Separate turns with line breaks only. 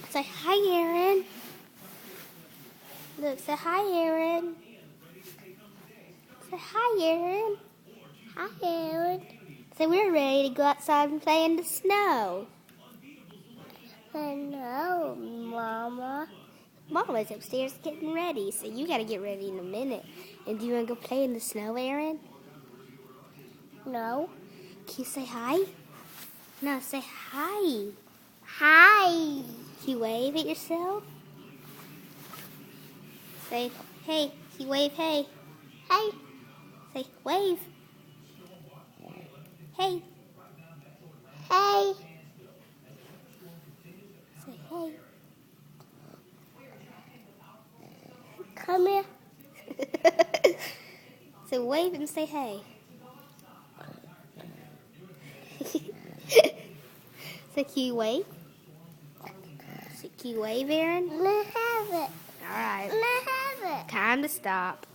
Say hi, Aaron. Look, say hi, Aaron. Say hi, Aaron. Hi, Aaron. Say we're ready to go outside and play in the snow.
Hello, Mama.
Mama's upstairs getting ready, so you gotta get ready in a minute. And do you want to go play in the snow, Aaron?
No.
Can you say hi? No, say hi.
Hi.
Can you wave at yourself? Say, hey. Can you wave, hey?
Hey.
Say, wave. Hey.
Hey.
Say, hey.
Come here.
So wave and say hey. So can you wave? So can you wave, Aaron?
Let me have it.
All right.
Let me have it.
Time to stop.